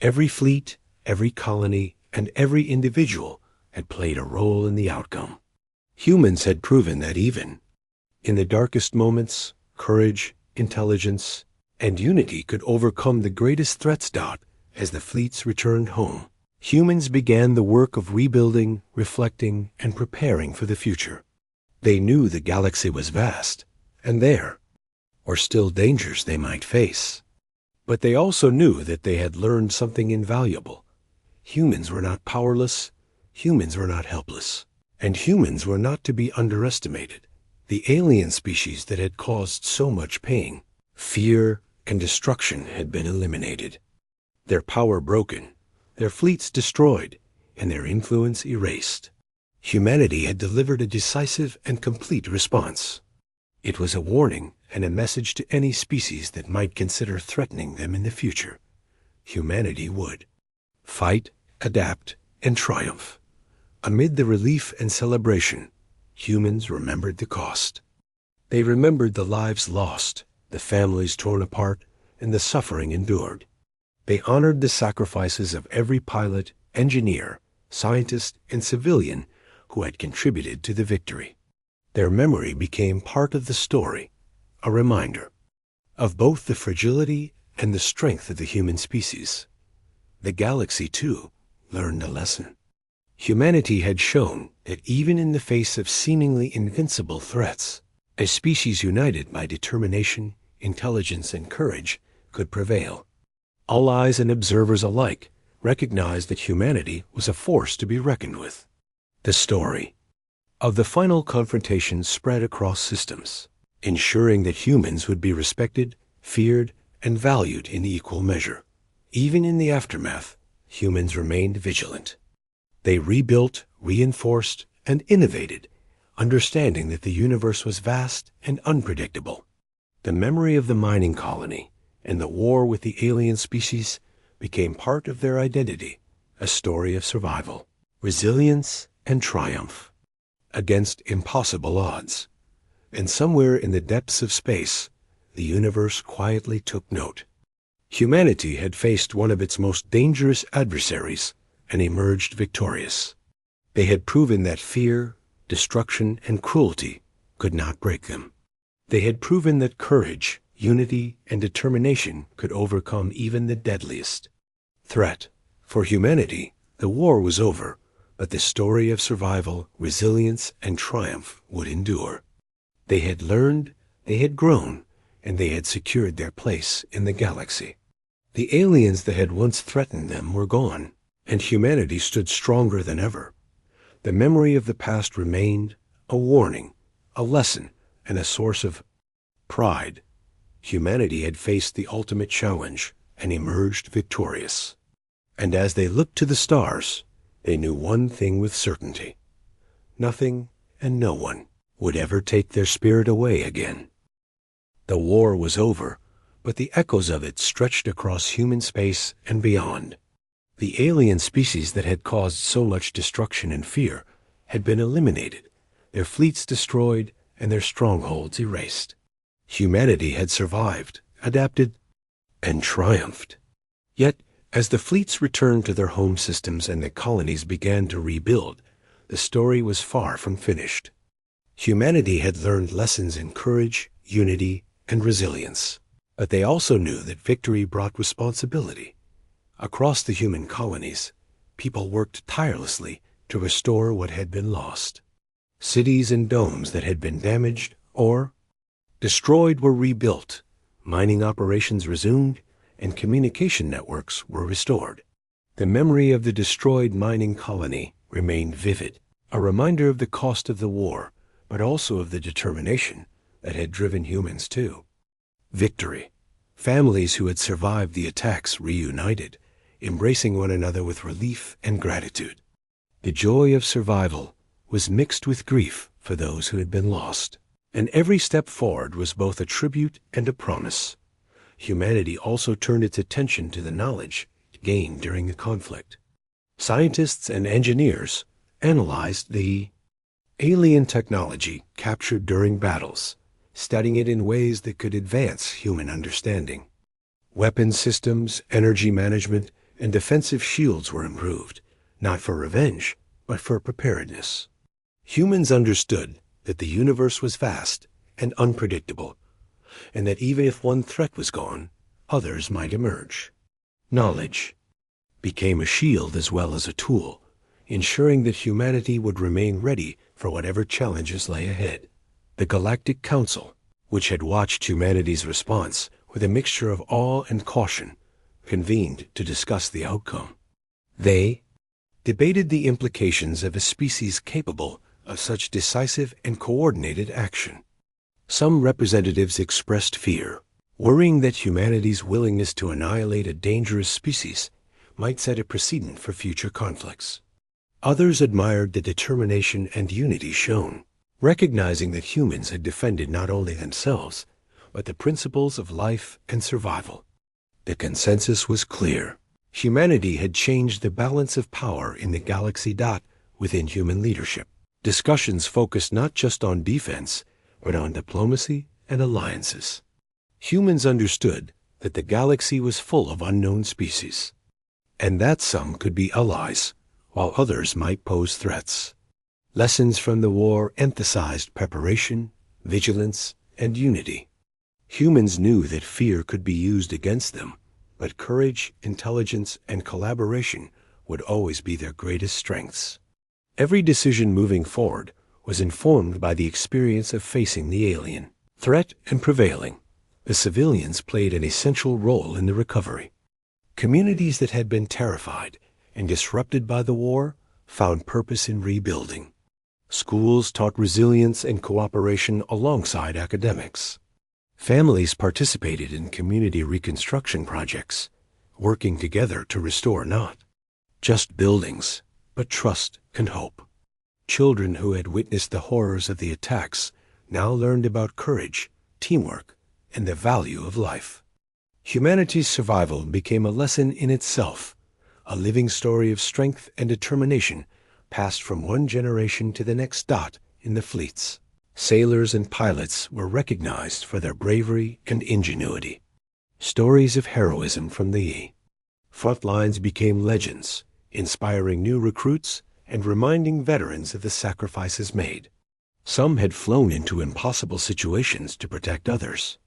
Every fleet, every colony, and every individual had played a role in the outcome. Humans had proven that even in the darkest moments, courage, intelligence, and unity could overcome the greatest threats. As the fleets returned home, humans began the work of rebuilding, reflecting, and preparing for the future. They knew the galaxy was vast, and there were still dangers they might face. But they also knew that they had learned something invaluable. Humans were not powerless, humans were not helpless, and humans were not to be underestimated. The alien species that had caused so much pain, fear, and destruction had been eliminated. Their power broken, their fleets destroyed, and their influence erased. Humanity had delivered a decisive and complete response. It was a warning and a message to any species that might consider threatening them in the future. Humanity would fight, adapt, and triumph. Amid the relief and celebration, humans remembered the cost. They remembered the lives lost, the families torn apart, and the suffering endured. They honored the sacrifices of every pilot, engineer, scientist, and civilian who had contributed to the victory. Their memory became part of the story, a reminder of both the fragility and the strength of the human species. The galaxy, too, learned a lesson. Humanity had shown that even in the face of seemingly invincible threats, a species united by determination, intelligence, and courage could prevail. All eyes and observers alike recognized that humanity was a force to be reckoned with. The story of the final confrontation spread across systems, ensuring that humans would be respected, feared, and valued in equal measure. Even in the aftermath, humans remained vigilant. They rebuilt, reinforced, and innovated, understanding that the universe was vast and unpredictable. The memory of the mining colony and the war with the alien species became part of their identity, a story of survival, resilience, and triumph against impossible odds. And somewhere in the depths of space, the universe quietly took note. Humanity had faced one of its most dangerous adversaries and emerged victorious. They had proven that fear, destruction, and cruelty could not break them. They had proven that courage, unity, and determination could overcome even the deadliest threat. For humanity, the war was over, but the story of survival, resilience, and triumph would endure. They had learned, they had grown, and they had secured their place in the galaxy. The aliens that had once threatened them were gone, and humanity stood stronger than ever. The memory of the past remained, a warning, a lesson, and a source of pride. Humanity had faced the ultimate challenge and emerged victorious. And as they looked to the stars, they knew one thing with certainty. Nothing and no one would ever take their spirit away again. The war was over, but the echoes of it stretched across human space and beyond. The alien species that had caused so much destruction and fear had been eliminated, their fleets destroyed, and their strongholds erased. Humanity had survived, adapted, and triumphed. Yet, as the fleets returned to their home systems and the colonies began to rebuild, the story was far from finished. Humanity had learned lessons in courage, unity, and resilience, but they also knew that victory brought responsibility. Across the human colonies, people worked tirelessly to restore what had been lost. Cities and domes that had been damaged or destroyed were rebuilt, mining operations resumed, and communication networks were restored. The memory of the destroyed mining colony remained vivid, a reminder of the cost of the war, but also of the determination that had driven humans to victory. Families who had survived the attacks reunited, embracing one another with relief and gratitude. The joy of survival was mixed with grief for those who had been lost, and every step forward was both a tribute and a promise. Humanity also turned its attention to the knowledge gained during the conflict. Scientists and engineers analyzed the alien technology captured during battles, studying it in ways that could advance human understanding. Weapons systems, energy management, and defensive shields were improved, not for revenge, but for preparedness. Humans understood that the universe was vast and unpredictable, and that even if one threat was gone, others might emerge. Knowledge became a shield as well as a tool, ensuring that humanity would remain ready for whatever challenges lay ahead. The Galactic Council, which had watched humanity's response with a mixture of awe and caution, convened to discuss the outcome. They debated the implications of a species capable of such decisive and coordinated action. Some representatives expressed fear, worrying that humanity's willingness to annihilate a dangerous species might set a precedent for future conflicts. Others admired the determination and unity shown, recognizing that humans had defended not only themselves, but the principles of life and survival. The consensus was clear. Humanity had changed the balance of power in the galaxy within human leadership. Discussions focused not just on defense, but on diplomacy and alliances. Humans understood that the galaxy was full of unknown species, and that some could be allies, while others might pose threats. Lessons from the war emphasized preparation, vigilance, and unity. Humans knew that fear could be used against them, but courage, intelligence, and collaboration would always be their greatest strengths. Every decision moving forward was informed by the experience of facing the alien threat and prevailing. The civilians played an essential role in the recovery. Communities that had been terrified and disrupted by the war found purpose in rebuilding. Schools taught resilience and cooperation alongside academics. Families participated in community reconstruction projects, working together to restore not just buildings, but trust and hope. Children who had witnessed the horrors of the attacks now learned about courage, teamwork, and the value of life. Humanity's survival became a lesson in itself, a living story of strength and determination passed from one generation to the next. In the fleets, sailors and pilots were recognized for their bravery and ingenuity. Stories of heroism from the front lines became legends, inspiring new recruits and reminding veterans of the sacrifices made. Some had flown into impossible situations to protect others.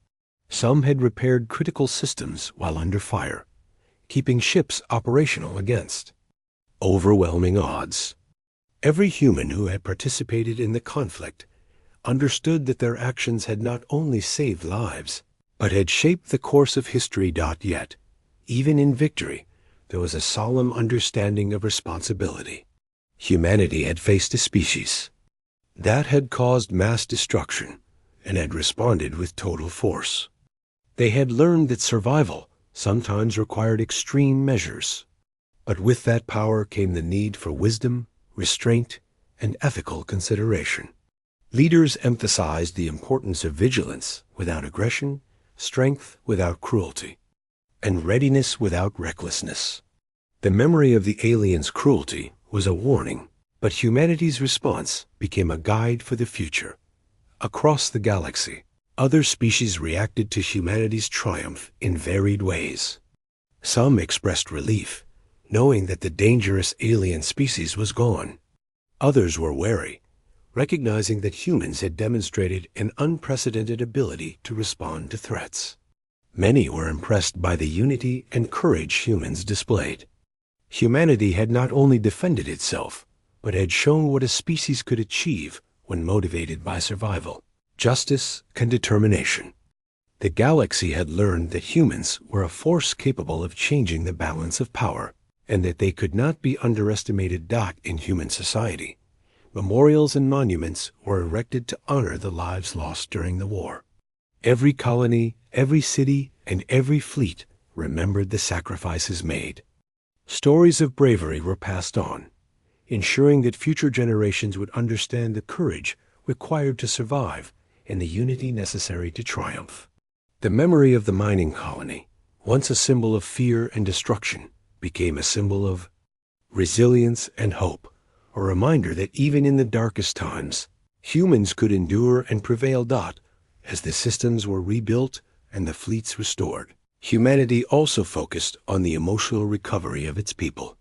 Some had repaired critical systems while under fire, keeping ships operational against overwhelming odds. Every human who had participated in the conflict understood that their actions had not only saved lives, but had shaped the course of history. Yet, even in victory, there was a solemn understanding of responsibility. Humanity had faced a species that had caused mass destruction and had responded with total force. They had learned that survival sometimes required extreme measures, but with that power came the need for wisdom, restraint, and ethical consideration. Leaders emphasized the importance of vigilance without aggression, strength without cruelty, and readiness without recklessness. The memory of the aliens' cruelty was a warning, but humanity's response became a guide for the future. Across the galaxy, other species reacted to humanity's triumph in varied ways. Some expressed relief, knowing that the dangerous alien species was gone. Others were wary, recognizing that humans had demonstrated an unprecedented ability to respond to threats. Many were impressed by the unity and courage humans displayed. Humanity had not only defended itself, but had shown what a species could achieve when motivated by survival, justice, and determination. The galaxy had learned that humans were a force capable of changing the balance of power, and that they could not be underestimated. In human society, memorials and monuments were erected to honor the lives lost during the war. Every colony, every city, and every fleet remembered the sacrifices made. Stories of bravery were passed on, ensuring that future generations would understand the courage required to survive and the unity necessary to triumph. The memory of the mining colony, once a symbol of fear and destruction, became a symbol of resilience and hope, a reminder that even in the darkest times, humans could endure and prevail. As the systems were rebuilt and the fleets restored, humanity also focused on the emotional recovery of its people.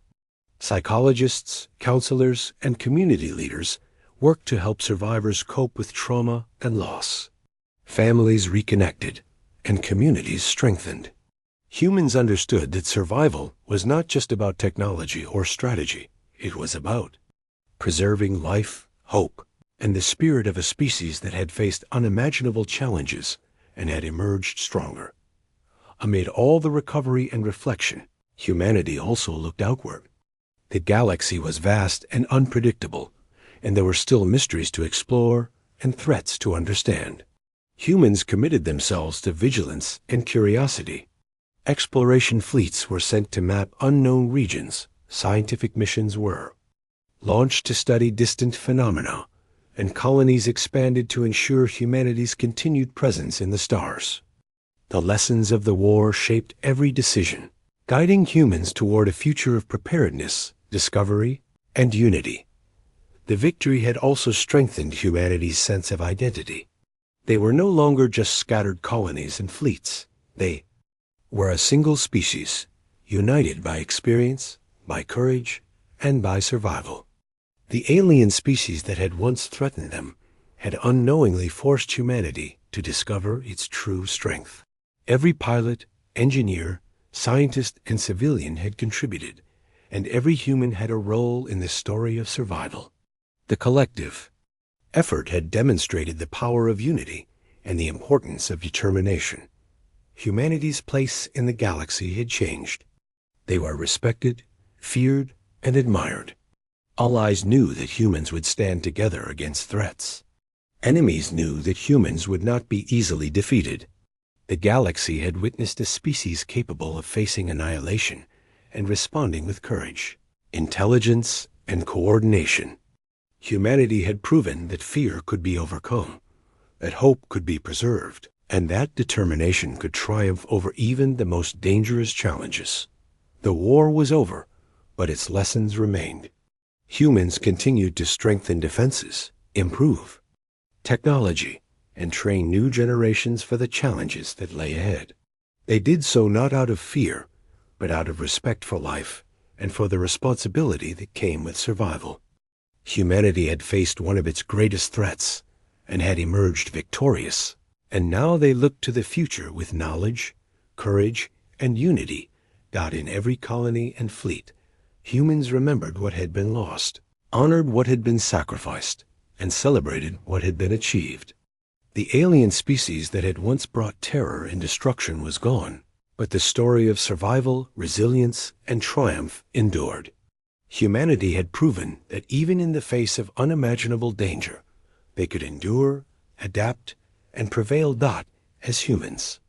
Psychologists, counselors, and community leaders worked to help survivors cope with trauma and loss. Families reconnected, and communities strengthened. Humans understood that survival was not just about technology or strategy. It was about preserving life, hope, and the spirit of a species that had faced unimaginable challenges and had emerged stronger. Amid all the recovery and reflection, humanity also looked outward. The galaxy was vast and unpredictable, and there were still mysteries to explore and threats to understand. Humans committed themselves to vigilance and curiosity. Exploration fleets were sent to map unknown regions. Scientific missions were launched to study distant phenomena, and colonies expanded to ensure humanity's continued presence in the stars. The lessons of the war shaped every decision, guiding humans toward a future of preparedness, discovery, and unity. The victory had also strengthened humanity's sense of identity. They were no longer just scattered colonies and fleets. They were a single species, united by experience, by courage, and by survival. The alien species that had once threatened them had unknowingly forced humanity to discover its true strength. Every pilot, engineer, scientist, and civilian had contributed, and every human had a role in the story of survival. The collective effort had demonstrated the power of unity and the importance of determination. Humanity's place in the galaxy had changed. They were respected, feared, and admired. Allies knew that humans would stand together against threats. Enemies knew that humans would not be easily defeated. The galaxy had witnessed a species capable of facing annihilation and responding with courage, intelligence, and coordination. Humanity had proven that fear could be overcome, that hope could be preserved, and that determination could triumph over even the most dangerous challenges. The war was over, but its lessons remained. Humans continued to strengthen defenses, improve technology, and train new generations for the challenges that lay ahead. They did so not out of fear, but out of respect for life and for the responsibility that came with survival. Humanity had faced one of its greatest threats and had emerged victorious, and now they looked to the future with knowledge, courage, and unity God in every colony and fleet. Humans remembered what had been lost, honored what had been sacrificed, and celebrated what had been achieved. The alien species that had once brought terror and destruction was gone, but the story of survival, resilience, and triumph endured. Humanity had proven that even in the face of unimaginable danger, they could endure, adapt, and prevail as humans.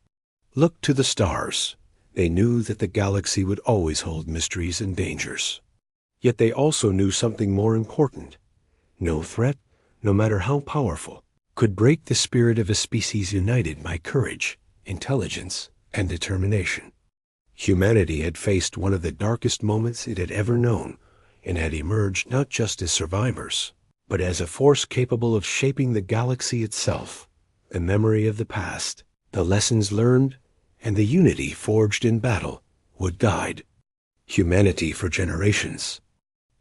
Look to the stars. They knew that the galaxy would always hold mysteries and dangers. Yet they also knew something more important. No threat, no matter how powerful, could break the spirit of a species united by courage, intelligence, and determination. Humanity had faced one of the darkest moments it had ever known, and had emerged not just as survivors, but as a force capable of shaping the galaxy itself. The memory of the past, the lessons learned, and the unity forged in battle would guide humanity for generations.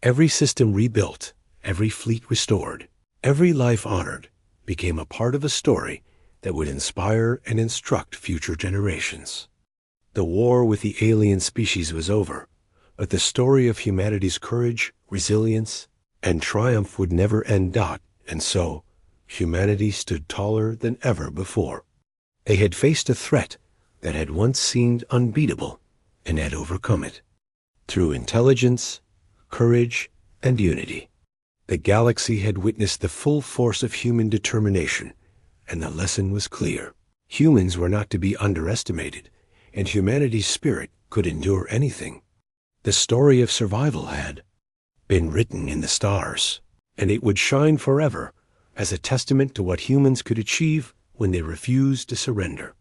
Every system rebuilt, every fleet restored, every life honored, became a part of a story that would inspire and instruct future generations. The war with the alien species was over, but the story of humanity's courage, resilience, and triumph would never end. And so, humanity stood taller than ever before. They had faced a threat that had once seemed unbeatable and had overcome it. Through intelligence, courage, and unity, the galaxy had witnessed the full force of human determination, and the lesson was clear. Humans were not to be underestimated, and humanity's spirit could endure anything. The story of survival had been written in the stars, and it would shine forever as a testament to what humans could achieve when they refused to surrender.